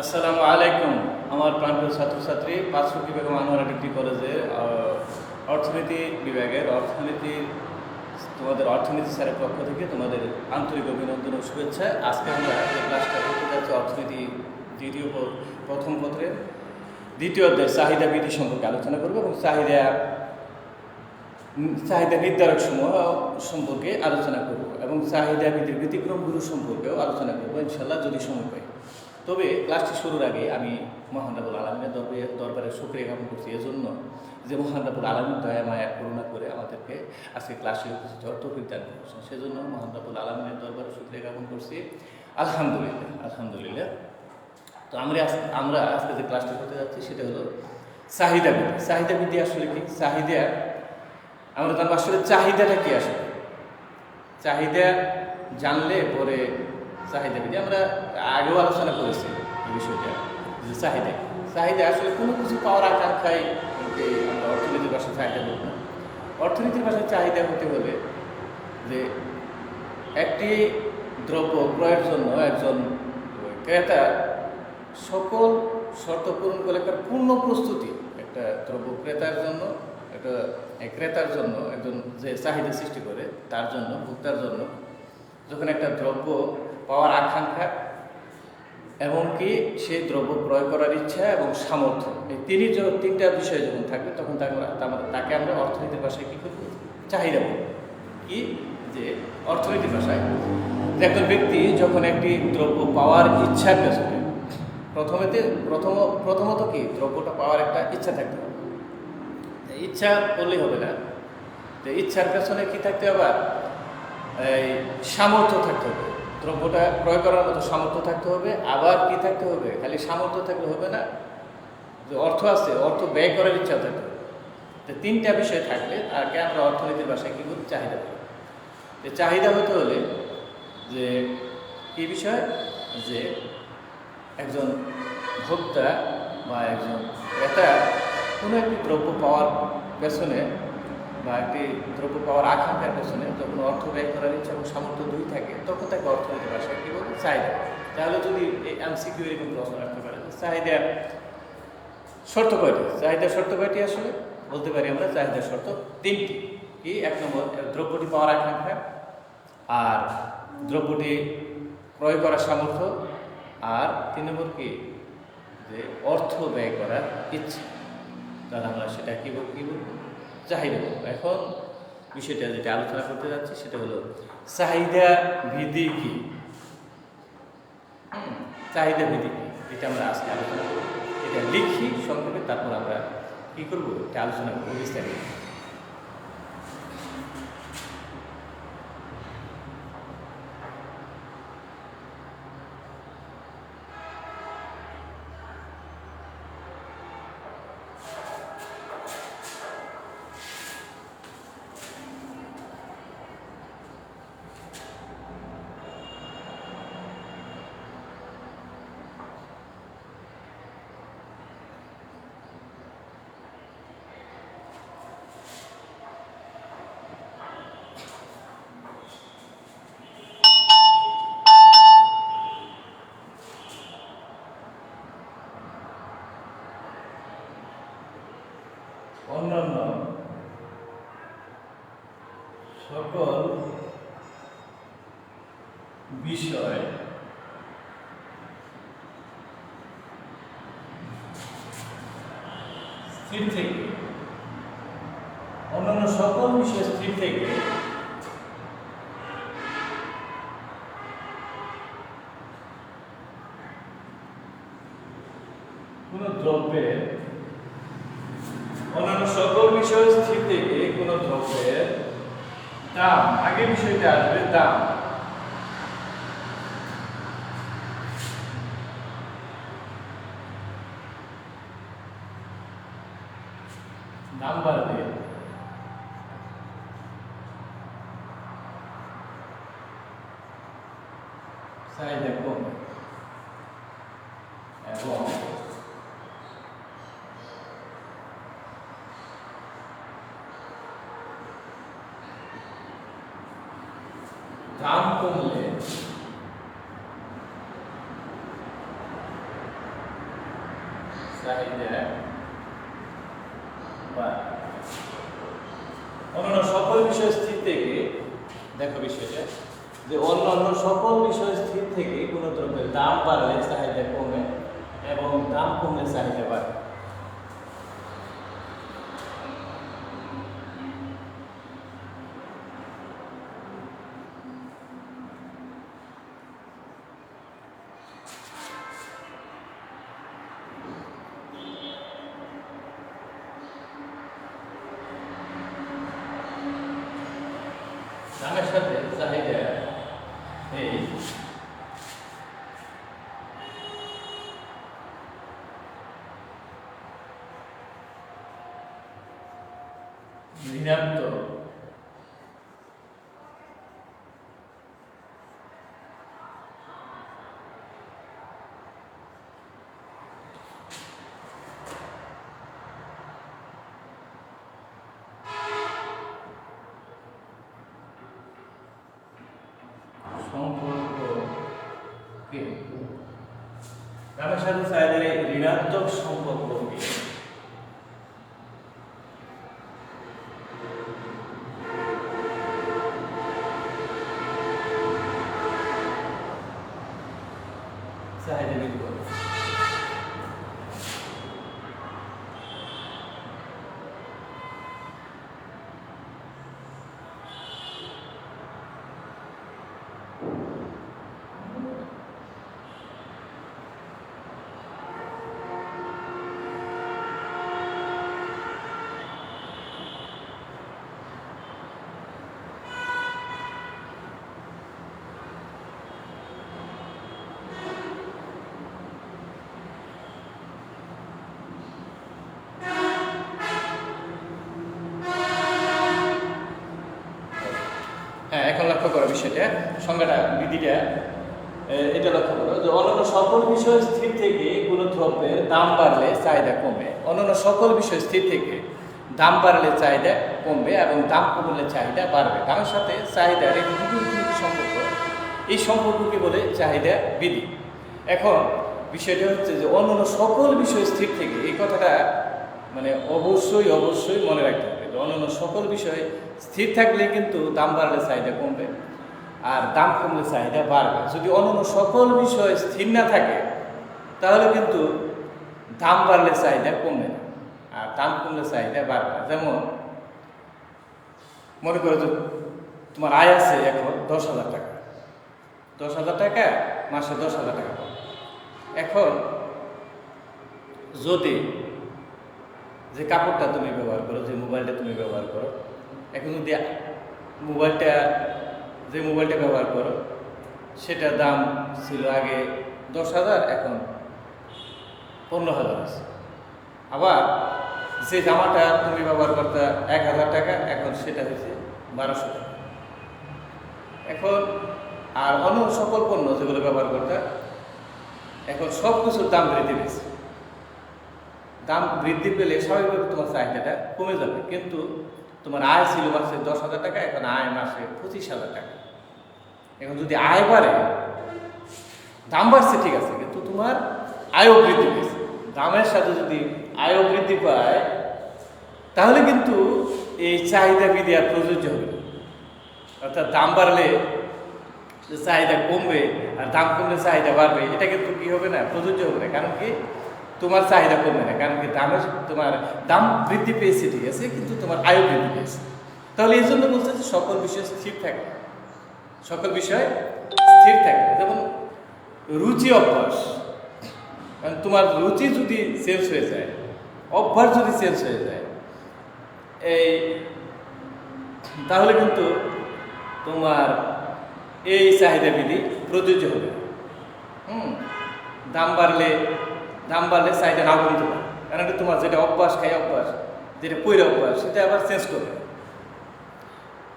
আসসালামু আলাইকুম। আমার প্রাণপ্রিয় ছাত্রছাত্রী, পাঁচরুকি বেগম আনোয়ারা ডিগ্রি কলেজের অর্থনীতি বিভাগের তোমাদের অর্থনীতি স্যারের পক্ষ থেকে তোমাদের আন্তরিক অভিনন্দন ও শুভেচ্ছা। আজকে আমরা যে ক্লাসটা করতে যাচ্ছি অর্থনীতি প্রথম পত্রের দ্বিতীয় অধ্যায় চাহিদা বৃদ্ধি সম্পর্কে আলোচনা করব এবং চাহিদা নির্ধারক সমূহ সম্পর্কে আলোচনা করব এবং চাহিদা বৃদ্ধির ব্যতিক্রমগুলো সম্পর্কেও আলোচনা করব ইনশাল্লাহ, যদি সময় পাই। তবে ক্লাসটি শুরুর আগে আমি মহান রাব্বুল আলামিনের দরবারে শুকরিয়া জ্ঞাপন করছি এজন্য যে মহান রাব্বুল আলামিন দয়া মায়া করুণা করে আমাদেরকে আজকে ক্লাসে উপস্থিত হওয়ার তৌফিক দান করেছেন। সেজন্য মহান রাব্বুল আলামিনের দরবারে শুকরিয়া জ্ঞাপন করছি। আলহামদুলিল্লাহ। তো আমরা আজকে যে ক্লাসটি করতে যাচ্ছি সেটা হলো চাহিদা বৃদ্ধি। চাহিদা বৃদ্ধি আসলে কি? চাহিদা আমরা জানবো আসলে চাহিদাটা কি। আসলে চাহিদা জানলে পরে চাহিদা বৃদ্ধি, আমরা আগেও আলোচনা করেছি এই বিষয়টা, যে চাহিদা আসলে কোনো কিছু পাওয়ার আকাঙ্ক্ষায় আমরা অর্থনীতির ভাষায় চাহিদা বলব না। অর্থনীতির ভাষায় চাহিদা হতে হলে যে একটি দ্রব্য ক্রয়ের জন্য একজন ক্রেতা সকল শর্ত পূরণ করে একটা পূর্ণ প্রস্তুতি, একটা দ্রব্য ক্রেতার জন্য একজন যে চাহিদা সৃষ্টি করে তার জন্য, ভোক্তার জন্য যখন একটা দ্রব্য পাওয়ার আকাঙ্ক্ষা এমনকি সেই দ্রব্য ক্রয় করার ইচ্ছা এবং সামর্থ্য, এই তিনটা বিষয় যখন থাকবে তখন তাকে আমরা অর্থনীতির ভাষায় কী করব? চাহিদা বলব। কি যে অর্থনীতির ভাষায় যে একজন ব্যক্তি যখন একটি দ্রব্য পাওয়ার ইচ্ছার পেছনে প্রথমত কি দ্রব্যটা পাওয়ার একটা ইচ্ছা থাকতে হবে। ইচ্ছা করলেই হবে না, যে ইচ্ছার পেছনে কি থাকতে হবে? এই সামর্থ্য থাকতে হবে। দ্রব্যটা ক্রয় করার মতো সামর্থ্য থাকতে হবে। আবার কি থাকতে হবে? খালি সামর্থ্য থাকলে হবে না, যে অর্থ আছে, অর্থ ব্যয় করার ইচ্ছা থাকতে হবে। তো তিনটা বিষয় থাকলে তাকে আমরা অর্থনীতির ভাষায় কী বলি? চাহিদা বলি। যে চাহিদা হতে হলে যে কী বিষয়? যে একজন ভোক্তা বা একজন ক্রেতা কোনো একটি দ্রব্য পাওয়ার পেছনে বা একটি দ্রব্য পাওয়ার আকাঙ্ক্ষার পেছনে যখন অর্থ ব্যয় করার ইচ্ছা এবং সামর্থ্য দুই থাকে তখন তাকে অর্থনীতির ভাষায় কী বলতে? চাহিদা। তাহলে যদি এই এমসিকিউ এরকম প্রশ্ন রাখতে পারে চাহিদার শর্ত কয়টি? চাহিদার শর্ত কয়টি? আসলে বলতে পারি আমরা চাহিদার শর্ত তিনটি। কি? এক নম্বর, দ্রব্যটি পাওয়ার আকাঙ্ক্ষা, আর দ্রব্যটি ক্রয় করার সামর্থ্য, আর তিন নম্বর কি? যে অর্থ ব্যয় করার ইচ্ছা। তাহলে আমরা সেটা কী বলব? চাহিদা বলব। এখন বিষয়টা যেটা আলোচনা করতে যাচ্ছি সেটা হলো চাহিদা বৃদ্ধি কি। চাহিদা বৃদ্ধি কি এটা আমরা আজকে আলোচনা করব। এটা লিখি সংক্ষেপে, তারপর আমরা কী করবো? এটা আলোচনা করবো বিস্তারিত। অন্যান্য সকল বিষয় স্থির থেকে কোন দ্রব্যের কোনো দ্রব্যের দাম, আগে বিষয়টা আসবে দাম। দাম বাড়বে, চাহিদা কমবে এবং দাম কমলে বিষয় স্থির থেকে, দেখো বিষয়টা, যে অন্যান্য সকল বিষয় স্থির থেকে কোনো দ্রব্যের দাম বাড়লে চাহিদা কমে এবং দাম কমলে চাহিদা বাড়ে। দামের সাথে চাহিদা এই ঋণাত্মক সম্পর্ককে, দামের সাথে চাহিদার এই ঋণাত্মক সম্পর্ককে চাহিদা বৃদ্ধি করে। হ্যাঁ, এখন লক্ষ্য করো বিষয়টা, সংজ্ঞাটা, বিধিটা, এটা লক্ষ্য করো যে অন্যান্য সকল বিষয় স্থির থেকে কোনো দ্রব্যের দাম বাড়লে চাহিদা কমে। অন্যান্য সকল বিষয় স্থির থেকে দাম বাড়লে চাহিদা কমবে এবং দাম কমলে চাহিদা বাড়বে। দামের সাথে চাহিদার এই দুটি সম্পর্ক, এই সম্পর্ককে বলে চাহিদা বিধি। এখন বিষয়টা হচ্ছে যে অন্যান্য সকল বিষয় স্থির থেকে, এই কথাটা মানে অবশ্যই মনে রাখতে হবে। অন্যান্য সকল বিষয় স্থির থাকলে কিন্তু দাম বাড়লে চাহিদা কমবে আর দাম কমলে চাহিদা বাড়বে। যদি অন্যান্য সকল বিষয় স্থির না থাকে তাহলে কিন্তু দাম বাড়লে চাহিদা কমবে না আর দাম কমলে চাহিদা বাড়বে না। যেমন মনে করো যে তোমার আয় আছে এখন 10,000 টাকা, 10,000 টাকা, মাসে 10,000 টাকা পাবে। এখন যদি যে কাপড়টা তুমি ব্যবহার করো, যে মোবাইলটা তুমি ব্যবহার করো, এখন যদি যে মোবাইলটা ব্যবহার করো সেটার দাম ছিল আগে 10,000, এখন 15,000 আছে। আবার যে জামাটা তুমি ব্যবহার করতে 1,000 টাকা, এখন সেটা হয়েছে 1200 টাকা। এখন আর অন্য সকল পণ্য যেগুলো ব্যবহার করতে, এখন সব কিছুর দাম বৃদ্ধি পেয়েছে। দাম বৃদ্ধি পেলে স্বাভাবিকভাবে তোমার চাহিদাটা কমে যাবে। কিন্তু তোমার আয় ছিল মাসে 10,000 টাকা, এখন আয় মাসে 25,000 টাকা। এখন যদি আয় বাড়ে, দাম বাড়ছে ঠিক আছে, কিন্তু তোমার আয়ও বৃদ্ধি পেয়েছে। দামের সাথে যদি আয়ও বৃদ্ধি পায় তাহলে কিন্তু এই চাহিদা বিধি আর প্রযোজ্য হবে না। অর্থাৎ দাম বাড়লে চাহিদা কমবে আর দাম কমলে চাহিদা বাড়বে, এটা কিন্তু কি হবে না, প্রযোজ্য হবে না। কারণ কি, তোমার চাহিদা কমবে না, কারণ কি তোমার দাম বৃদ্ধি পেয়েছে ঠিক আছে, কিন্তু তোমার আয়ও বৃদ্ধি পেয়েছে। তাহলে এই জন্য বলছে যে সকল বিষয় স্থির থাকে, সকল বিষয় স্থির থাকে। যেমন রুচি অভ্যাস, কারণ তোমার রুচি যদি চেঞ্জ হয়ে যায়, অভ্যাস যদি চেঞ্জ হয়ে যায়, তাহলে কিন্তু তোমার এই চাহিদা বিধি প্রযোজ্য হবে। দাম বাড়লে চাহিদা নাও কমতে পারে, কারণ তোমার যেটা অভ্যাস, খাই অভ্যাস, যেটা পৈর অভ্যাস, সেটা আবার চেঞ্জ করবে।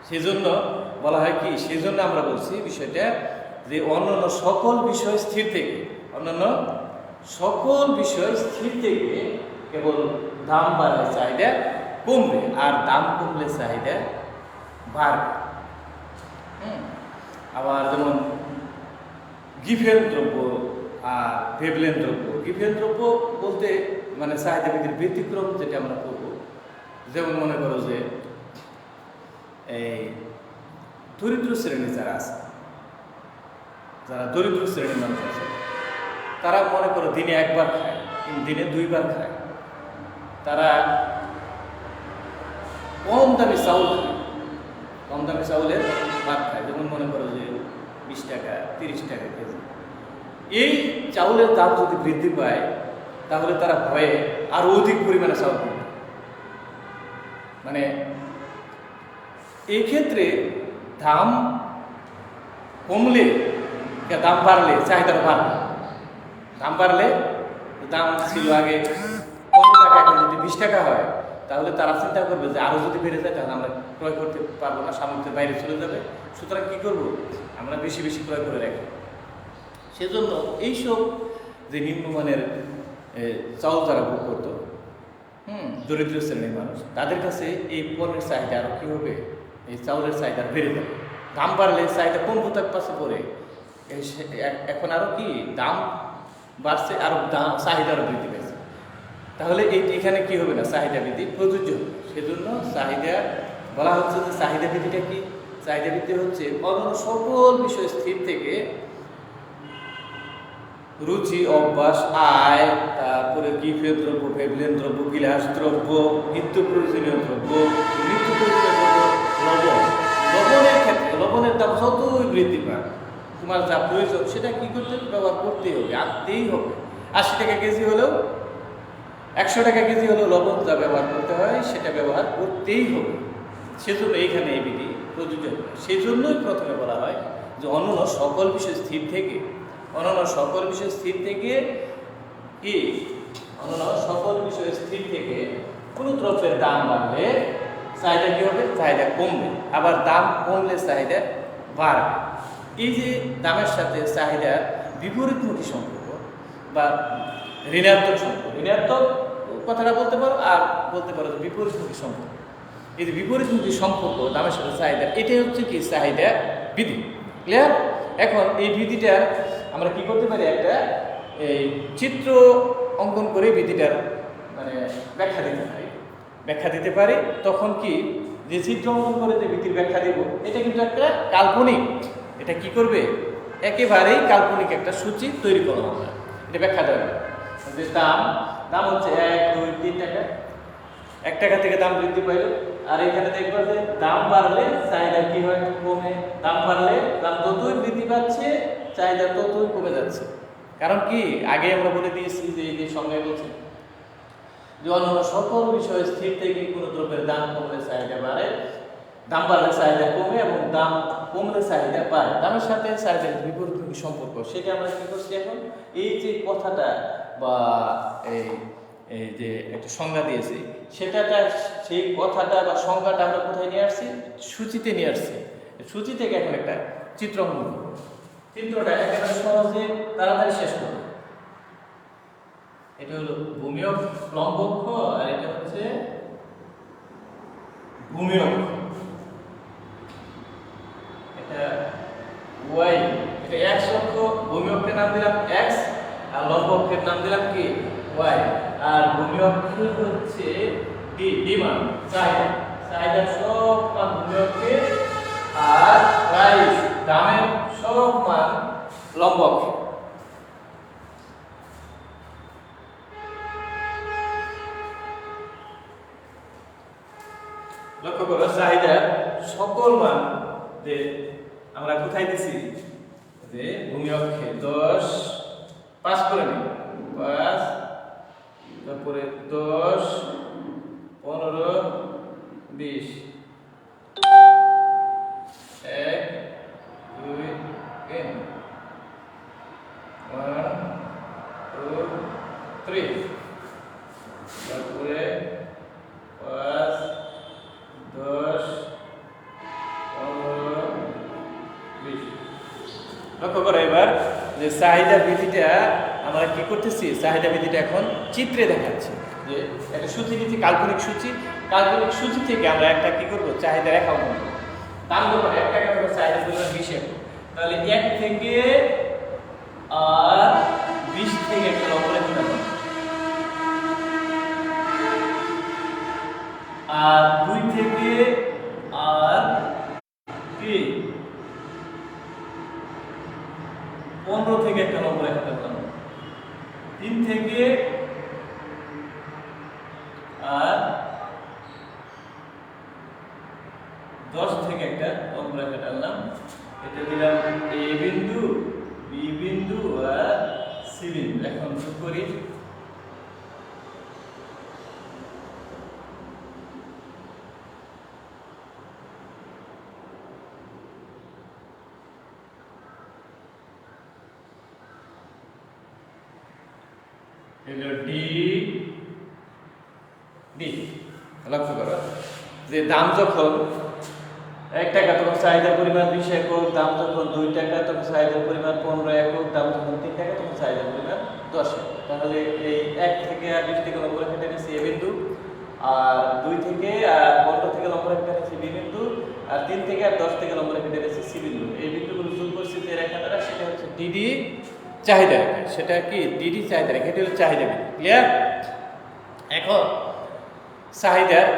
সেই জন্য বলা হয় কি, সেই জন্য আমরা বলছি বিষয়টা যে অন্যান্য সকল বিষয় স্থির থেকে, অন্যান্য সকল বিষয় স্থির থেকে কেবল দাম বাড়লে চাহিদা কমবে আর দাম কমলে চাহিদা বাড়বে। আবার যেমন গিফেন দ্রব্য আর ভেবলেন দ্রব্য। গিফেন দ্রব্য বলতে মানে চাহিদা বৃদ্ধির ব্যতিক্রম যেটা আমরা করবো। যেমন মনে করো যে এই দরিদ্র শ্রেণী যারা আছে, যারা দরিদ্র শ্রেণীর মানুষ আছে, তারা মনে করো দিনে একবার খায়, দিনে দুইবার খায়, তারা কম দামি চাউল খায়, কম দামি চাউলের ভাত খায়, যেমন মনে করো যে 20 টাকা 30 টাকা কেজি। এই চাউলের দাম যদি বৃদ্ধি পায় তাহলে তারা ভয়ে আরো অধিক পরিমাণে চাউল কিনবে। মানে এই ক্ষেত্রে দাম কমলে, দাম বাড়লে চাহিদা বাড়বে, দাম বাড়লে, দাম ছিল আগে 15 টাকা, এখন যদি 20 টাকা হয় তাহলে তারা চিন্তা করবে যে আরো যদি বেড়ে যায় তাহলে আমরা ক্রয় করতে পারবো না, সামর্থ্যের বাইরে চলে যাবে, সুতরাং কি করব, আমরা বেশি বেশি ক্রয় করে রাখি। সেজন্য এইসব যে নিম্নমানের চাউল যারা ভোগ করতো, দরিদ্র শ্রেণীর মানুষ, তাদের কাছে এই পণ্যের চাহিদা আরো কি হবে, এই চাউলের চাহিদা বেড়ে যাবে। দাম বাড়লে চাহিদা কোন ভূতার পাশে পড়ে, এখন আরো কি দাম বাড়ছে, আরো দাম চাহিদা আরো বৃদ্ধি পেয়েছে, তাহলে এখানে কি হবে না, চাহিদা বৃদ্ধি প্রযোজ্য হবে। সেজন্য চাহিদা বলা হচ্ছে যে চাহিদা বৃদ্ধিটা কি, চাহিদা বৃদ্ধি হচ্ছে অন্য সকল বিষয় স্থির থেকে রুচি, অভ্যাস, আয়, তারপরে গৃহের দ্রব্য, ফেব্রিন দ্রব্য, বিলাস দ্রব্য, নিত্য প্রয়োজনীয় দ্রব্য, নিত্য প্রয়োজনীয় দ্রব্য, লবণের ক্ষেত্রে লবণের দাম যতই বৃদ্ধি পায়, তোমার যা প্রয়োজন সেটা কি করতে হবে, ব্যবহার করতেই হবে, আনতেই হবে। 80 টাকা কেজি হলেও, 100 টাকা কেজি হলেও লবণ যা ব্যবহার করতে হয় সেটা ব্যবহার করতেই হবে। সেজন্য এইখানে এই বিধি প্রযোজ্য হবে। সেই জন্যই প্রথমে বলা হয় যে অন্যান্য সকল বিষয় স্থির থেকে, অন্যান্য সকল বিষয় স্থির থেকে কি, অন্যান্য সকল বিষয় স্থির থেকে কোনো দ্রব্যের দাম বাড়লে চাহিদা কি হবে, চাহিদা কমবে, আবার দাম কমলে চাহিদা বাড়বে। এই যে দামের সাথে চাহিদার বিপরীতমুখী সম্পর্ক বা ঋণাত্মক সম্পর্ক, ঋণাত্মক কথাটা বলতে পারো, আর বলতে পারো বিপরীতমুখী সম্পর্ক। এই যে বিপরীতমুখী সম্পর্ক দামের সাথে চাহিদা, এটাই হচ্ছে কি চাহিদা বিধি। ক্লিয়ার? এখন এই বিধিটা আমরা কি করতে পারি, একটা এই চিত্র অঙ্কন করে বিধিটার মানে ব্যাখ্যা দিতে পারি। তখন কি, যে চিত্র অঙ্কন করে যে বিধির ব্যাখ্যা দিব, এটা কিন্তু একটা কাল্পনিক, এটা কি করবে, একেবারেই কাল্পনিক একটা সূচি তৈরি করবো আমরা, এটা ব্যাখ্যা দেবে যে দাম হচ্ছে 1, 2, 3 টাকা, 1 টাকা থেকে দাম বৃদ্ধি পাইল। আর এখানে দেখবো যে দাম বাড়লে চাহিদা কি হয়, কমে, দাম বাড়লে দাম যতই বৃদ্ধি পাচ্ছে চাহিদা ততই কমে যাচ্ছে। কারণ কি, আগে আমরা বলে দিয়েছি যে এই যে সংজ্ঞায় বলছে যে অন্যান্য সকল বিষয় স্থির থেকে কোনো দ্রব্যের দাম কমলে চাহিদা বাড়ে, দাম বাড়লে চাহিদা কমে, এবং দাম কমলে চাহিদা বাড়ে। দামের সাথে চাহিদার বিপরীতমুখী সম্পর্ক, সেটা আমরা কি করছি এখন, এই যে কথাটা বা এই যে একটা সংজ্ঞা দিয়েছি, সেটাটা, সেই কথাটা বা সংজ্ঞাটা আমরা কোথায় নিয়ে আসছি, সূচিতে নিয়ে আসছি। সূচি থেকে এখন একটা চিত্র অঙ্কন করব। চিত্রটা একেবারে সহজে তাড়াতাড়ি শেষ করব। এটা হলো ভূমি অক্ষ, লম্ব অক্ষ, আর এটা হচ্ছে ভূমি অক্ষ। এটা y, এটা x অক্ষ, ভূমি অক্ষের নাম দিলাম x, আর লম্ব অক্ষের নাম দিলাম কি y, আর ভূমি অক্ষে হচ্ছে ডিমান্ড, চাহিদা সব মান ভূমি অক্ষে, আর প্রাইস দামের সব মান লম্ব অক্ষে। লক্ষ্য করো, চাহিদার সকল মান যে আমরা কোথায় দিছি, যে ভূমি অক্ষে 10, 5 করে নিই, 5, তারপরে 10, 15, 20, 1, 2, 3, 1, 2, 3, তারপরে 5, 10, 15, 20। লক্ষ্য করো এবার যে চাহিদা বিধিটা আমরা কি করতেছি, চাহিদা বিধিটা এখন চিত্রে দেখাচ্ছি। যে একটা সূচি দিচ্ছি, কাল্পনিক সূচি থেকে আমরা একটা কি করবো, চাহিদা রেখা অঙ্কন করবো। দাম দেবো 1 টাকা করে, চাহিদা দিলাম 20, তাহলে 1 থেকে আর 20 থেকে একটা লম্ব রেখা দেবো, আর 2 থেকে আর থেকে একটা লম্ব রেখা টানলাম, 3 থেকে আর 10 থেকে একটা লম্ব রেখা টানলাম, এটা দিলাম এ বিন্দু, বি বিন্দু আর সি বিন্দু। এখন যোগ করি, ডি ডি। লক্ষ্য করো যে দাম যখন 1 টাকা তখন চাহিদার পরিমাণ 20 একক, দাম যখন 2 টাকা তখন চাহিদার পরিমাণ 15 একক, দাম যখন 3 টাকা তখন চাহিদার পরিমাণ 10 একক। তাহলে এই 1 থেকে আর 20 থেকে লম্ব রেখা টেনেছি এ বিন্দু, আর 2 থেকে আর 15 থেকে লম্ব রেখা টেনেছি বি বিন্দু, আর 3 থেকে আর 10 থেকে লম্ব রেখা টেনেছি সি বিন্দু। এই বিন্দুগুলো যোগ করছি যে রেখা দ্বারা, সেটা হচ্ছে ডিডি চাহিদা রেখা। সেটা কি ডিডি চাহিদা রেখা, এটা হলো চাহিদা বিধি। ক্লিয়ার? এখন চাহিদার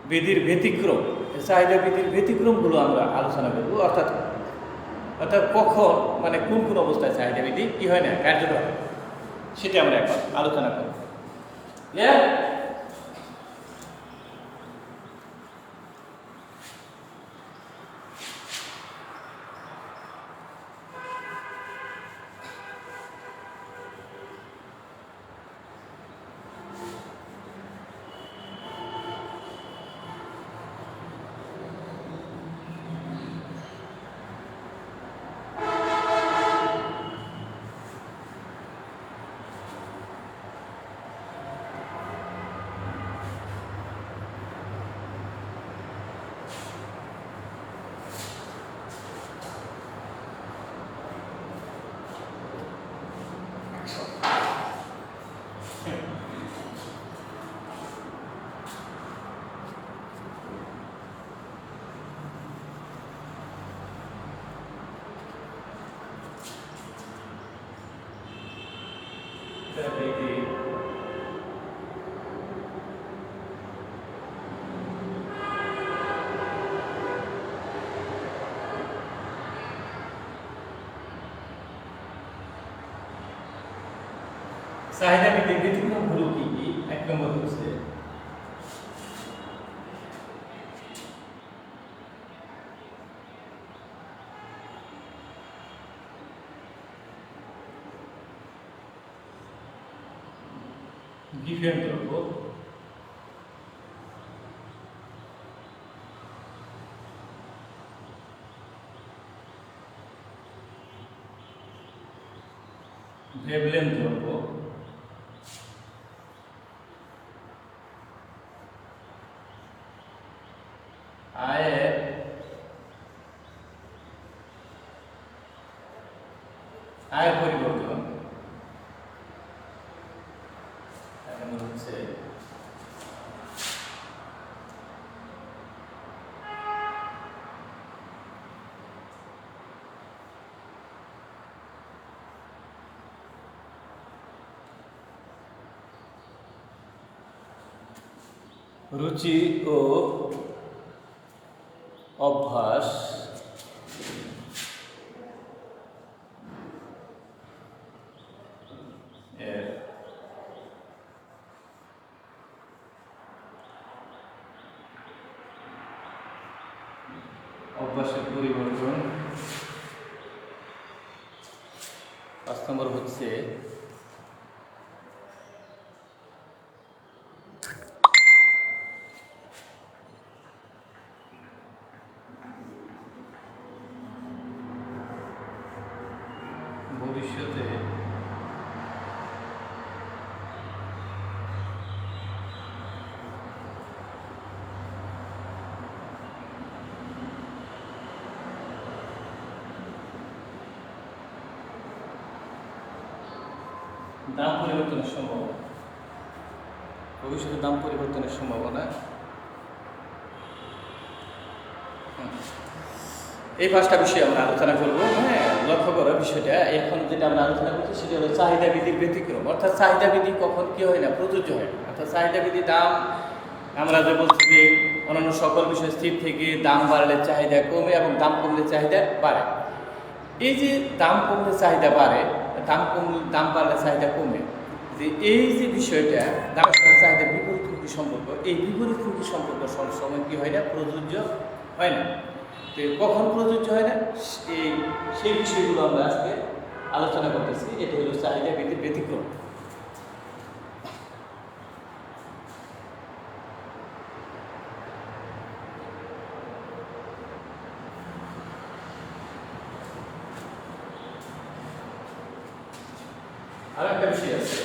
বিধির ব্যতিক্রম, চাহিদা বিধির ব্যতিক্রমগুলো আমরা আলোচনা করব। অর্থাৎ কখন মানে কোন কোন অবস্থায় চাহিদা বিধি কি হয় না, কার্যকর হয়, সেটা আমরা এখন আলোচনা করব। ক্লিয়ার? চাহিদা বিধির ব্যতিক্রমগুলো কি কি? 1 নম্বর হচ্ছে গিফেন দ্রব্য, ভেবলেন দ্রব্য, আয়ের পরিবর্তন, হচ্ছে রুচি ও অভ্যাস, অভ্যাসের পরিবর্তন। 5 নম্বর হচ্ছে ভবিষ্যতে দাম পরিবর্তনের সম্ভাবনা, ভবিষ্যতে দাম পরিবর্তনের সম্ভাবনা। এই 5টা বিষয় আমরা আলোচনা করবো। হ্যাঁ, লক্ষ্য করো বিষয়টা। এখন যেটা আমরা আলোচনা করছি সেটা হলো চাহিদা বিধির ব্যতিক্রম। অর্থাৎ চাহিদা বিধি কখন কি হয় না, প্রযোজ্য হয় না। অর্থাৎ চাহিদা বিধি দাম, আমরা যে বলছি যে অন্যান্য সকল বিষয় স্থির থেকে দাম বাড়লে চাহিদা কমে এবং দাম কমলে চাহিদা বাড়ে। এই যে দাম কমলে চাহিদা বাড়ে, দাম বাড়লে চাহিদা কমে, যে এই যে বিষয়টা দামের সাথে চাহিদার বিপরীতমুখী সম্পর্ক, এই বিপরীতমুখী সম্পর্ক সবসময় কী হয় না, প্রযোজ্য হয় না। তো কখন প্রযোজ্য হয় না, সেই বিষয়গুলো আমরা আজকে আলোচনা করতেছি। এটা হলো চাহিদা বৃদ্ধির ব্যতিক্রম। আর একটা বিষয় আছে,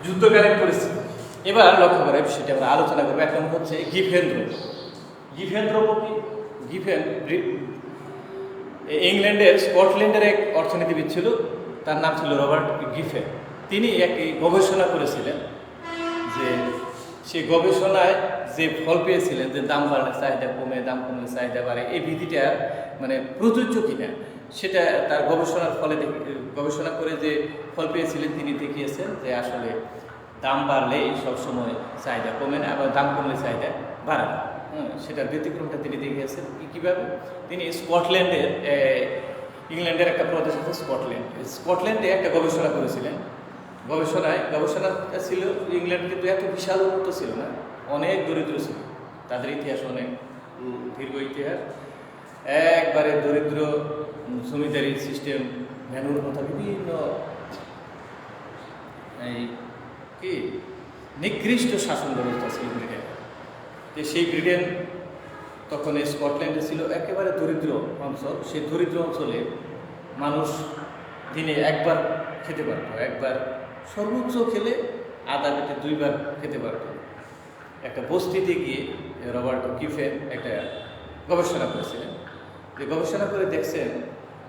যুদ্ধকালীন পরিস্থিতি। এবার লক্ষ্য করে সেটা আমরা আলোচনা করবো। এক নম্বর হচ্ছে গিফেন ইংল্যান্ডের স্কটল্যান্ডের এক অর্থনীতিবিদ ছিল, তার নাম ছিল রবার্ট গিফেন। তিনি একটি গবেষণা করেছিলেন, যে সেই গবেষণায় যে ফল পেয়েছিলেন যে দাম বাড়লে চাহিদা কমে, দাম কমলে চাহিদা বাড়ে, এই বিধিটা মানে প্রযোজ্য কিনা সেটা তার গবেষণার ফলে গবেষণা করে যে ফল পেয়েছিলেন তিনি দেখিয়েছেন যে আসলে দাম বাড়লেই সবসময় চাহিদা কমে না, আবার দাম কমলে চাহিদা বাড়ে না। সেটার ব্যতিক্রমটা তিনি দেখিয়েছেন। কীভাবে? তিনি ইংল্যান্ডের একটা প্রদেশ আছে স্কটল্যান্ডে একটা গবেষণা করেছিলেন। গবেষণা ছিল, ইংল্যান্ড কিন্তু এত বিশাল উন্নত ছিল না, অনেক দরিদ্র ছিল, তাদের ইতিহাস অনেক দীর্ঘ ইতিহাস। একবারে দরিদ্র, জমিদারি সিস্টেম, ভ্যানুর কথা, বিভিন্ন নিকৃষ্ট শাসন ব্যবস্থা ছিল ব্রিটেন। যে সেই ব্রিটেন তখন স্কটল্যান্ডে ছিল একেবারে দরিদ্র অঞ্চল। সেই দরিদ্র অঞ্চলে মানুষ দিনে একবার খেতে পারত, একবার সর্বোচ্চ খেলে আধা পেটে 2 বার খেতে পারত। একটা বস্তিতে গিয়ে রবার্ট গিফেন একটা গবেষণা করেছিলেন। যে গবেষণা করে দেখছেন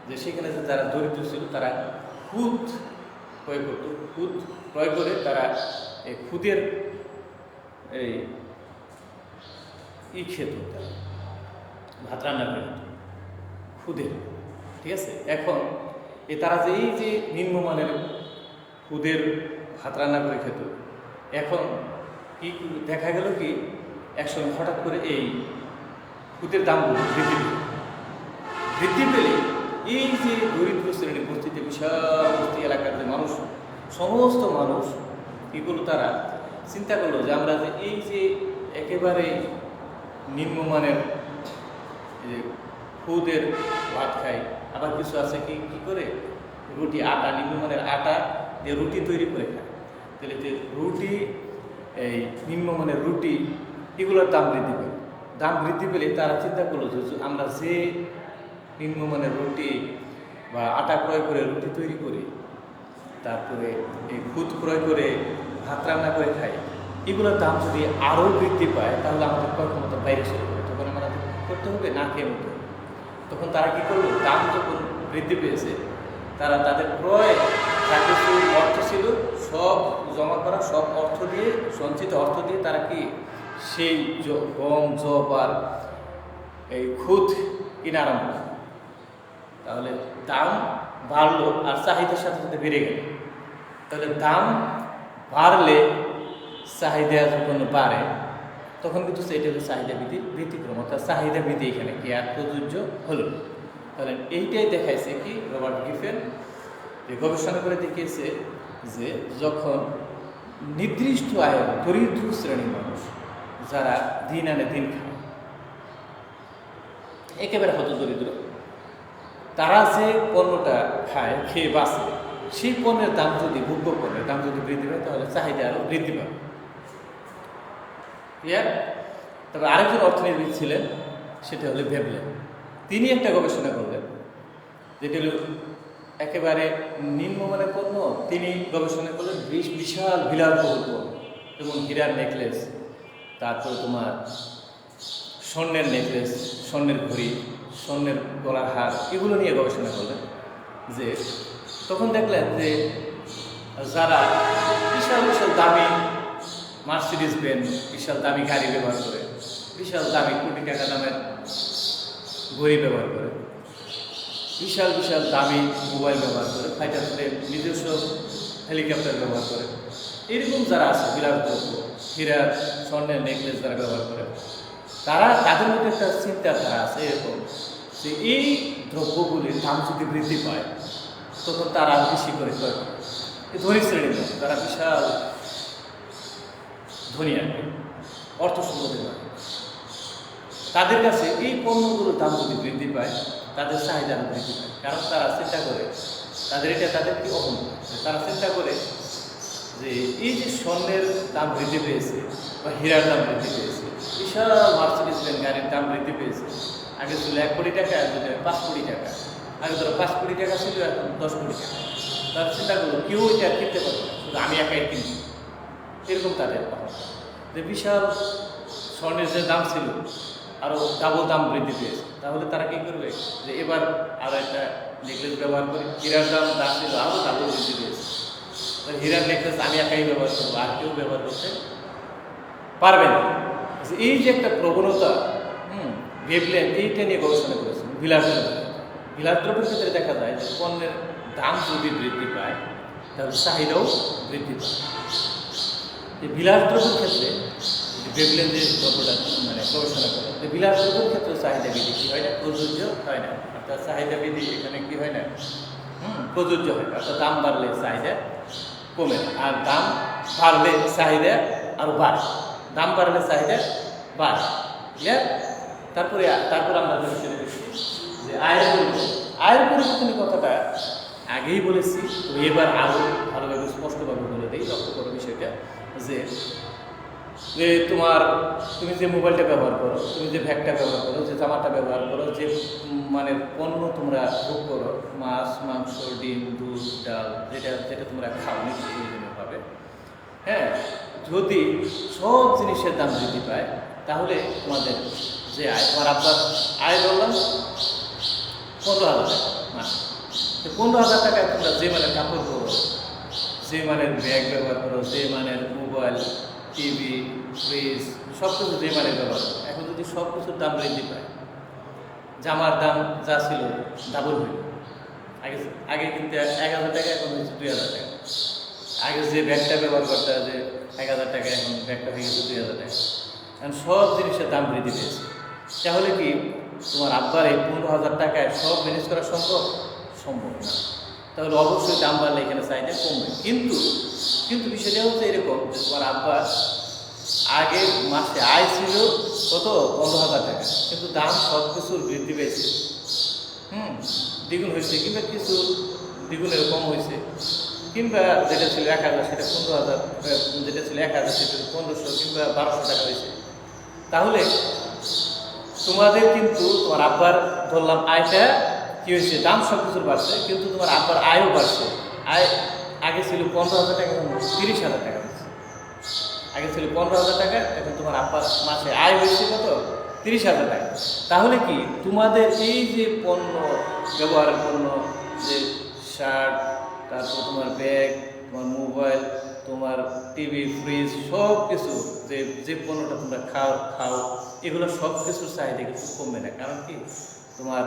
যে সেখানে যে যারা দরিদ্র ছিল তারা খুদ ক্রয় করত, খুদ ক্রয় করে তারা এই খুদের খেত, তারা ভাত রান্না করে খুদের। ঠিক আছে, এখন তারা যে এই যে নিম্নমানের খুদের ভাত রান্না করে খেত, এখন কি দেখা গেল কি একসময় হঠাৎ করে এই খুদের দামগুলো বৃদ্ধি পেলে এই যে দরিদ্র শ্রেণীর বস্তিতে, বিশাল বস্তি এলাকার যে মানুষ, সমস্ত মানুষ এগুলো তারা চিন্তা করলো যে আমরা যে এই যে একেবারে নিম্নমানের খুদের ভাত খাই, আবার কিছু আছে কি করে রুটি, আটা, নিম্নমানের আটা দিয়ে রুটি তৈরি করে খায়, তাহলে যে রুটি, এই নিম্নমানের রুটি, এগুলোর দাম বৃদ্ধি পেলে তারা চিন্তা করলো যে আমরা যে নিম্নমানের রুটি বা আটা ক্রয় করে রুটি তৈরি করি, তারপরে এই খুদ ক্রয় করে ভাত রান্না করে খাই, এগুলোর দাম যদি আরও বৃদ্ধি পায় তাহলে আমাদের ক্রয় ক্ষমতা বাইরে চলে যাবে, তখন আমাদের করতে হবে না খেয়ে মতো। তখন তারা কী করলো, দাম যখন বৃদ্ধি পেয়েছে তারা তাদের ক্রয় যা কিছু অর্থ ছিল সব জমা করা, সব অর্থ দিয়ে, সঞ্চিত অর্থ দিয়ে তারা কি সেই গম, জব আর এই খুদ কিনে আরম্ভ করে। তাহলে দাম বাড়লো আর চাহিদার সাথে সাথে বেড়ে গেল। তাহলে দাম বাড়লে চাহিদা যখন বাড়ে তখন কিন্তু সেটা হলো চাহিদা বৃদ্ধির ব্যতিক্রম, অর্থাৎ চাহিদা বৃদ্ধি এখানে কি আর প্রযোজ্য হলো। তাহলে এইটাই দেখাইছে কি রবার্ট গিফেন গবেষণা করে দেখিয়েছে যে যখন নির্দিষ্ট আয়ের দরিদ্র শ্রেণীর মানুষ যারা দিন আনে দিন খায়, একেবারে হত দরিদ্র, তারা যে পণ্যটা খায়, খেয়ে বাঁচে, সেই পণ্যের দাম যদি, ভোগ্য পণ্যের দাম যদি বৃদ্ধি পায় তাহলে চাহিদা আরও বৃদ্ধি পাবে। ক্লিয়ার? তবে আরেকজন অর্থনীতিবিদ ছিলেন, সেটা হলো ভেবলেন। তিনি একটা গবেষণা করলেন যেটা হলো একেবারে নিম্নমানের পণ্য তিনি গবেষণা করলেন বিশাল বিলাসবহুল পণ্য, যেমন হীরার নেকলেস, তারপর তোমার স্বর্ণের নেকলেস, স্বর্ণের ঘড়ি, স্বর্ণের গলার হার, এগুলো নিয়ে গবেষণা করলেন। যে তখন দেখলেন যে যারা বিশাল বিশাল দামি মার্সিডিজ বেঞ্জ, বিশাল দামি গাড়ি ব্যবহার করে, বিশাল দামি কোটি টাকা দামের ঘড়ি ব্যবহার করে, বিশাল বিশাল দামি মোবাইল ব্যবহার করে, ফাইটার প্লেন, নিজস্ব হেলিকপ্টার ব্যবহার করে, এরকম যারা আছে বিলাসবহুল হীরার স্বর্ণের নেকলেস যারা ব্যবহার করে, তাদের মধ্যে একটা চিন্তাধারা আছে এরকম যে এই দ্রব্যগুলির দাম যদি বৃদ্ধি পায় তখন তারা বেশি করে ক্রয় করে। এই ধনী শ্রেণীর লোক তারা বিশাল ধনী আর কি, অর্থ সম্পদের নয়, তাদের কাছে এই পণ্যগুলোর দাম যদি বৃদ্ধি পায় তাদের চাহিদা বৃদ্ধি পায়। কারণ তারা চিন্তা করে, তাদের কি অহংকার, তারা চিন্তা করে যে এই যে স্বর্ণের দাম বৃদ্ধি পেয়েছে বা হীরার দাম বৃদ্ধি পেয়েছে, বিশাল মার্সিডিজ বেঞ্জ গাড়ির দাম বৃদ্ধি পেয়েছে, আগে ছিল 1 কোটি টাকা, 5 কোটি টাকা, আগে ধরো 5 কোটি টাকা ছিল, এখন 10 কোটি টাকা। তারা চিন্তা করলো কেউ এটা কিনতে পারবে না, শুধু আমি একাই কিনবো, এরকম তাদের যে বিশাল স্বর্ণের যে দাম ছিল আরও ডাবল দাম বৃদ্ধি পেয়েছে। তাহলে তারা কী করবে যে এবার আরও একটা নেকলেস ব্যবহার করি, হীরার দাম ছিল আরও ডাবল বৃদ্ধি পেয়েছে, হীরার নেকলেস আমি একাই ব্যবহার করবো, আর কেউ ব্যবহার করতে পারবে না। এই যে একটা প্রবণতা ভেবলেন, এইটা নিয়ে গবেষণা করেছেন। বিলাসদ্রব্যের ক্ষেত্রে দেখা যায় যে পণ্যের দাম যদি বৃদ্ধি পায় তাহলে চাহিদাও বৃদ্ধি পায়। এই বিলাসদ্রব্যের ক্ষেত্রে ভেবলেন যে দ্রব্যটা মানে গবেষণা করে, যে বিলাসদ্রব্যের ক্ষেত্রে চাহিদা বৃদ্ধি কী হয় না, প্রযোজ্য হয় না। অর্থাৎ চাহিদা বৃদ্ধি এখানে কী হয় না, প্রযোজ্য হয়। অর্থাৎ দাম বাড়লে চাহিদা কমে, আর দাম বাড়লে চাহিদা আরও বাড়ে, দাম বাড়লে চাহিদা বাড়ে। ক্লিয়ার? তারপর আমরা দেখছি যে আয়ের পরিবর্তনের কথাটা আগেই বলেছি, তো এবার আরও ভালোভাবে স্পষ্টভাবে বলে দিই। লক্ষ্য করো বিষয়টা যে তুমি যে মোবাইলটা ব্যবহার করো, তুমি যে ব্যাগটা ব্যবহার করো, যে জামাটা ব্যবহার করো, যে মানে পণ্য তোমরা ভোগ করো, মাছ, মাংস, ডিম, দুধ, ডাল, যেটা তোমরা খাও নিত্য প্রয়োজনীয়ভাবে, হ্যাঁ, যদি সব জিনিসের দাম বৃদ্ধি পায় তাহলে তোমাদের যে আয়, তোমার আব্বার আয় বললাম 15,000 টাকা মাস। 15,000 টাকায় তোমরা যে মানের কাপড় পরো, যে মানের ব্যাগ ব্যবহার করো, যে মানের মোবাইল, টিভি, ফ্রিজ, সব কিছু যে মানের ব্যবহার করো, এখন যদি সব কিছুর দাম বৃদ্ধি পায়, জামার দাম যা ছিল ডাবল হইল। আগে কিন্তু 1,000 টাকা, এখন হচ্ছে 2,000 টাকা। আগে যে ব্যাগটা ব্যবহার করতে যে 1,000 টাকা, এখন ব্যাগটা হয়ে গেছে 2,000 টাকা। কারণ সব জিনিসের দাম বৃদ্ধি পেয়েছে। তাহলে কি তোমার আব্বার এই 15,000 টাকায় সব ম্যানেজ করা সম্ভব না। তাহলে অবশ্যই দাম বাড়লে এখানে চাহিদা কমবে। কিন্তু বিষয়টা হচ্ছে এরকম যে তোমার আব্বার আগের মাসে আয় ছিল কত, 15,000 টাকা, কিন্তু দাম সব কিছুর বৃদ্ধি পেয়েছে, দ্বিগুণ হয়েছে, কিংবা কিছু দ্বিগুণের কম হয়েছে, কিংবা যেটা ছিল 1,000 সেটা 15,000, যেটা ছিল 1,000 সেটা 1,500 কিংবা 1,200 টাকা হয়েছে। তাহলে তোমাদের কিন্তু তোমার আব্বার ধরলাম আয়টা কী হয়েছে, দাম সব কিছুর বাড়ছে, কিন্তু তোমার আব্বার আয়ও বাড়ছে। আয় আগে ছিল 15,000 টাকা, এখন 30,000 টাকা হয়েছে। আগে ছিল 15,000 টাকা, এখন তোমার আব্বার মাসে আয় হয়েছে কত, 30,000 টাকা। তাহলে কি তোমাদের এই যে পণ্য ব্যবহারের পণ্য, যে শার্ট, তারপর তোমার ব্যাগ, তোমার মোবাইল, তোমার টিভি, ফ্রিজ, সব কিছু যে পণ্যটা তোমরা খাও এগুলো সব কিছুর চাহিদা কিন্তু কমবে না। কারণ কি তোমার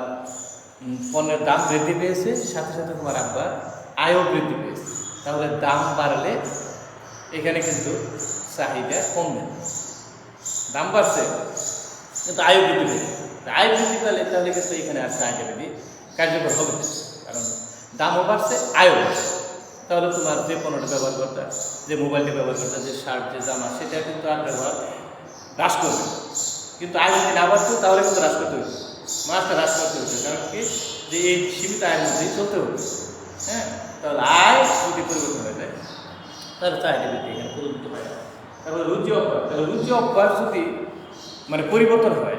পণ্যের দাম বৃদ্ধি পেয়েছে, সাথে সাথে তোমার আব্বার আয়ও বৃদ্ধি পেয়েছে। তাহলে দাম বাড়লে এখানে কিন্তু চাহিদা কমবে না। দাম বাড়ছে কিন্তু আয়ও বৃদ্ধি পেয়েছে, আয় বৃদ্ধি পেলে তাহলে কিন্তু এখানে আর চাহিদা বৃদ্ধি কার্যকর হবে না। কারণ দামও বাড়ছে, আয়ও বাড়ছে। তাহলে তোমার যে পণ্যটা ব্যবহার করতে, যে মোবাইলটা ব্যবহার করতে, যে শার্ট, যে জামা, সেটা কিন্তু আর ব্যবহার হ্রাস করবে। কিন্তু আয় যদি না বাড়তো তাহলে কিন্তু হ্রাস করতে হতো, মাছটা হ্রাস করতে হতো। কারণ কি যে এই সীমিত আয়ের মধ্যেই চলতে হতো। হ্যাঁ, তাহলে আয় যদি পরিবর্তন হয়ে যায় তাহলে চাহিদা বৃদ্ধি এখানে পরিবর্তন হয়। তারপরে রুচি অভ্যাস যদি মানে পরিবর্তন হয়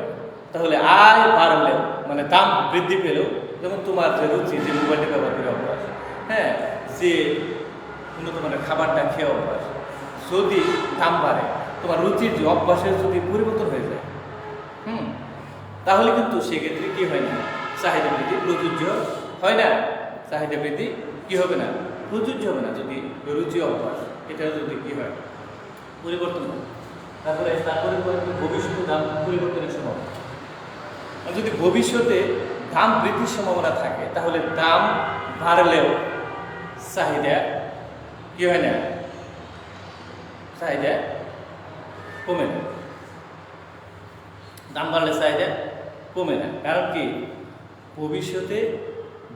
তাহলে আয় বাড়লে মানে দাম বৃদ্ধি পেলেও, যেমন তোমার যে রুচি, যে মোবাইলটা ব্যবহার করে অভ্যাস, হ্যাঁ, যে উন্নত মানের খাবারটা খেয়ে অভ্যাস, যদি দাম বাড়ে, তোমার রুচির যে অভ্যাসের যদি পরিবর্তন হয়ে যায়, তাহলে কিন্তু সেক্ষেত্রে কি হয় না, চাহিদা বৃদ্ধি প্রযোজ্য হয় না। চাহিদা বৃদ্ধি কি হবে না, প্রযোজ্য হবে না, যদি রুচি অভ্যাস এটা যদি কি হয়, পরিবর্তন হয়। তারপরে ভবিষ্যতে দাম পরিবর্তনের সম্ভাবনা। যদি ভবিষ্যতে দাম বৃদ্ধির সম্ভাবনা থাকে, তাহলে দাম বাড়লেও চাহিদা কি হয় না, চাহিদা কমে না। দাম বাড়লে চাহিদা কমে না, কারণ কি, ভবিষ্যতে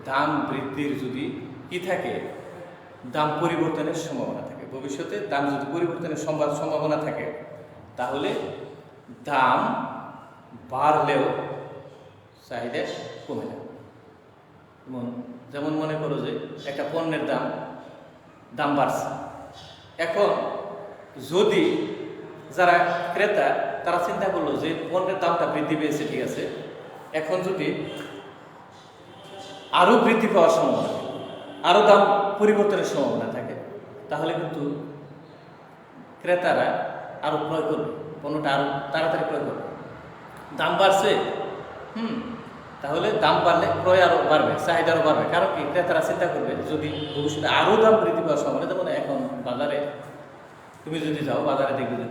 দাম বৃদ্ধির যদি কি থাকে, দাম পরিবর্তনের সম্ভাবনা থাকে। ভবিষ্যতে দাম যদি পরিবর্তনের সম্ভাবনা থাকে, তাহলে দাম বাড়লেও চাহিদা কমে না। যেমন মনে করো যে একটা পণ্যের দাম বাড়ছে, এখন যদি যারা ক্রেতা তারা চিন্তা করলো যে পণ্যের দামটা বৃদ্ধি পেয়েছে, ঠিক আছে, এখন যদি আরও বৃদ্ধি পাওয়ার সম্ভাবনা, আরও দাম পরিবর্তনের সম্ভাবনা থাকে, তাহলে কিন্তু ক্রেতারা আরও ক্রয় করবে, পণ্যটা আরও তাড়াতাড়ি ক্রয় করবে। দাম বাড়ছে, তাহলে দাম বাড়লে ক্রয় আরও বাড়বে, চাহিদা আরও বাড়বে। কারণ কি, ক্রেতারা চিন্তা করবে যদি ভবিষ্যতে আরও দাম বৃদ্ধি পাওয়ার সম্ভাবনা, যেমন এখন বাজারে তুমি যদি যাও, বাজারে দেখবে যে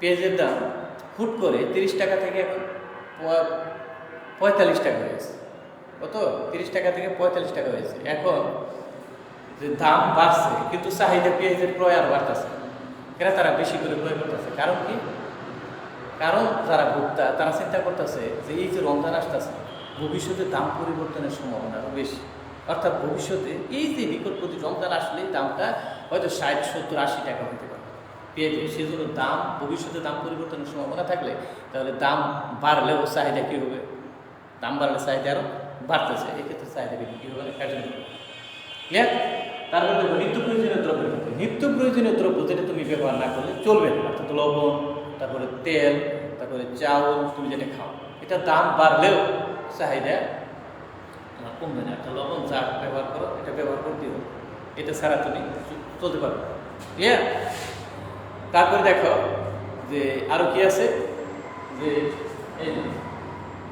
পেঁয়াজের দাম হুট করে 30 টাকা থেকে এখন 45 টাকা হয়েছে। কত? 30 টাকা থেকে 45 টাকা হয়েছে। এখন যে দাম বাড়ছে, কিন্তু চাহিদা পেঁয়াজের ক্রয় আর বাড়তেছে, ক্রেতারা বেশি করে ক্রয় করতেছে। কারণ কি, কারণ যারা ভোক্তা তারা চিন্তা করতেছে যে এই যে রমজান আসতেছে, ভবিষ্যতে দাম পরিবর্তনের সম্ভাবনা আরও বেশি। অর্থাৎ ভবিষ্যতে এই যে নিকট প্রতি রমজান আসলে দামটা হয়তো 60, 70, 80 টাকা হতে পারে পেঁয়াজের। সেজন্য দাম ভবিষ্যতে দাম পরিবর্তনের সম্ভাবনা থাকলে, তাহলে দাম বাড়লেও চাহিদা কী হবে, দাম বাড়লে চাহিদা আরও বাড়তেছে, এক্ষেত্রে চাহিদা বৃদ্ধি কী হবে না, কার্যকর। ক্লিয়ার? তারপরে দেখো নিত্য প্রয়োজনীয় দ্রব্যের ক্ষেত্রে, নিত্য প্রয়োজনীয় দ্রব্য যেটা তুমি ব্যবহার না করলে চলবে না, অর্থাৎ লবণ, তারপরে তেল, তারপরে চাউল, তুমি যেটা খাও, এটা দাম বাড়লেও চাহিদা কমবে না। একটা লবণ যা ব্যবহার করো, এটা ব্যবহার করতে হবে, এটা ছাড়া তুমি চলতে পারবে। ক্লিয়ার? তারপরে দেখো যে আরও কি আছে, যে এই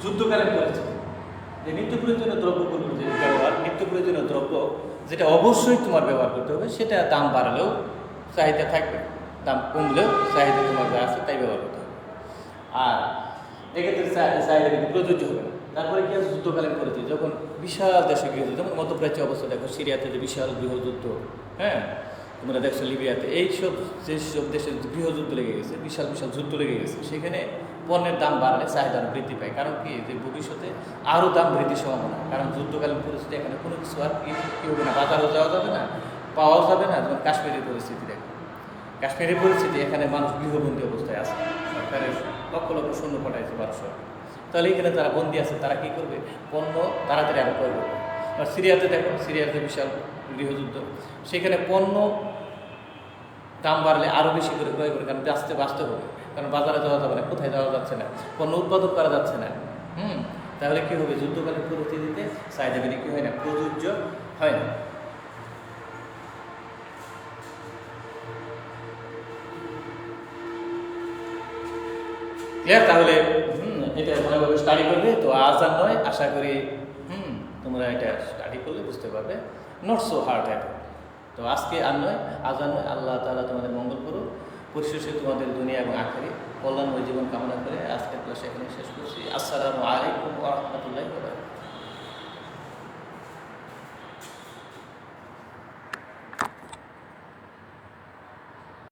যুদ্ধকালীন পরিস্থিতি, যে নিত্য প্রয়োজনীয় দ্রব্যগুলো যে ব্যবহার, নিত্য প্রয়োজনীয় দ্রব্য যেটা অবশ্যই তোমার ব্যবহার করতে হবে, সেটা দাম বাড়লেও চাহিদা থাকবে, দাম কমলেও চাহিদা তোমার যা আছে তাই ব্যবহার করতে হবে। আর এক্ষেত্রে চাহিদা কিন্তু প্রযোজ্য হবে না। তারপরে কি আছে, যুদ্ধকালীন পরিস্থিতি, যখন বিশাল দেশে গৃহযুদ্ধ, যেমন মধ্যপ্রাচ্য অবস্থা দেখো, সিরিয়াতে যে বিশাল গৃহযুদ্ধ, হ্যাঁ, তোমরা দেখছো লিবিয়াতে, এইসব যেসব দেশে গৃহযুদ্ধ লেগে গেছে, বিশাল বিশাল যুদ্ধ লেগে গেছে, সেখানে পণ্যের দাম বাড়লে চাহিদা বৃদ্ধি পায়। কারণ কি, যে ভবিষ্যতে আরও দাম বৃদ্ধির সম্ভাবনা। কারণ যুদ্ধকালীন পরিস্থিতি, এখানে কোনো কিছু আর কি হবে না, বাজারও যাওয়া যাবে না, পাওয়াও যাবে না। যেমন কাশ্মীরের পরিস্থিতি দেখো, কাশ্মীরের পরিস্থিতি, এখানে মানুষ গৃহবন্দী অবস্থায় আছে, সরকারের লক্ষ লক্ষ সৈন্য পাঠাইছে ভারত। তাহলে এখানে যারা বন্দী আছে তারা কী করবে, পণ্য তাড়াতাড়ি আরও ক্রয় করবে। আর সিরিয়াতে দেখো, সিরিয়াতে বিশাল গৃহযুদ্ধ, সেখানে পণ্য দাম বাড়লে আরও বেশি করে ক্রয় করে, কারণ বাঁচতে হবে, কারণ বাজারে যাওয়া যাবে না, কোথায় যাওয়া যাচ্ছে না, পণ্য উৎপাদন করা যাচ্ছে না। তাহলে কী হবে, যুদ্ধকালীন পরিস্থিতিতে চাহিদা বৃদ্ধি কী হয় না, প্রযোজ্য হয় না। ক্লিয়ার? তাহলে এটা ভালোভাবে স্টাডি করবে। তো আজান নয়, আশা করি তোমরা এটা স্টাডি করলে বুঝতে পারবে, নট সো হার্ড হ্যাভ। তো আজকে আর নয়, আজান নয়, আল্লাহ তাআলা তোমাদের মঙ্গল করুক, পরিশেষে তোমাদের দুনিয়া এবং আখেরে কল্যাণময় জীবন কামনা করে আজকের ক্লাস এখানে শেষ করছি। আসসালামু আলাইকুম ওয়া রাহমাতুল্লাহি ওয়া বারাকাতুহু।